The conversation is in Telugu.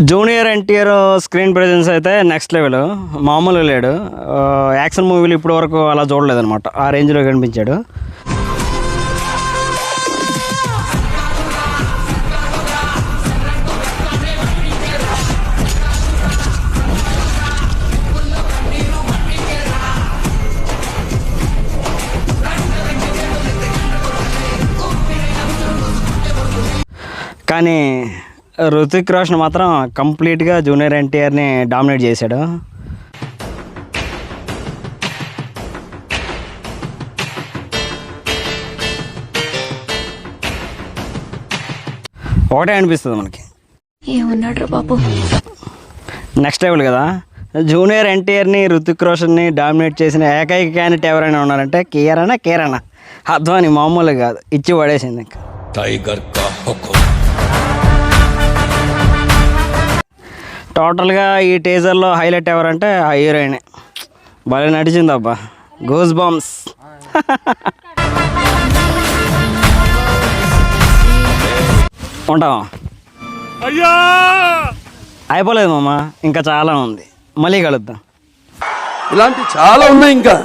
జూనియర్ ఎన్టీఆర్ స్క్రీన్ ప్రెజెన్స్ అయితే నెక్స్ట్ లెవెల్, మామూలుగా లేడు. యాక్షన్ మూవీలు ఇప్పటి వరకు అలా చూడలేదన్నమాట, ఆ రేంజ్లో కనిపించాడు. కానీ రుతిక్ రోషన్ మాత్రం కంప్లీట్గా జూనియర్ ఎన్టీఆర్ని డామినేట్ చేశాడు. ఒకటే అనిపిస్తుంది మనకి, ఏమన్నాడు బాబు, నెక్స్ట్ లెవెల్ కదా. జూనియర్ ఎన్టీఆర్ని రుతిక్ రోషన్ని డామినేట్ చేసిన ఏకైక క్యాండిడేట్ ఎవరైనా ఉన్నారంటే కేరానా అద్వాని. మామూలుగా కాదు, ఇచ్చి పడేసింది. ఇంకా టైగర్ కా హుకుం. టోటల్గా ఈ టీజర్లో హైలైట్ ఎవరంటే ఆ హీరోయిన్. భలే నడిచింది అబ్బా, గూస్ బాంబ్స్. ఉంటాం అయ్యా, అయిపోలేదు మామ, ఇంకా చాలా ఉంది. మళ్ళీ కలుద్దాం. ఇలాంటి చాలా ఉన్నాయి ఇంకా.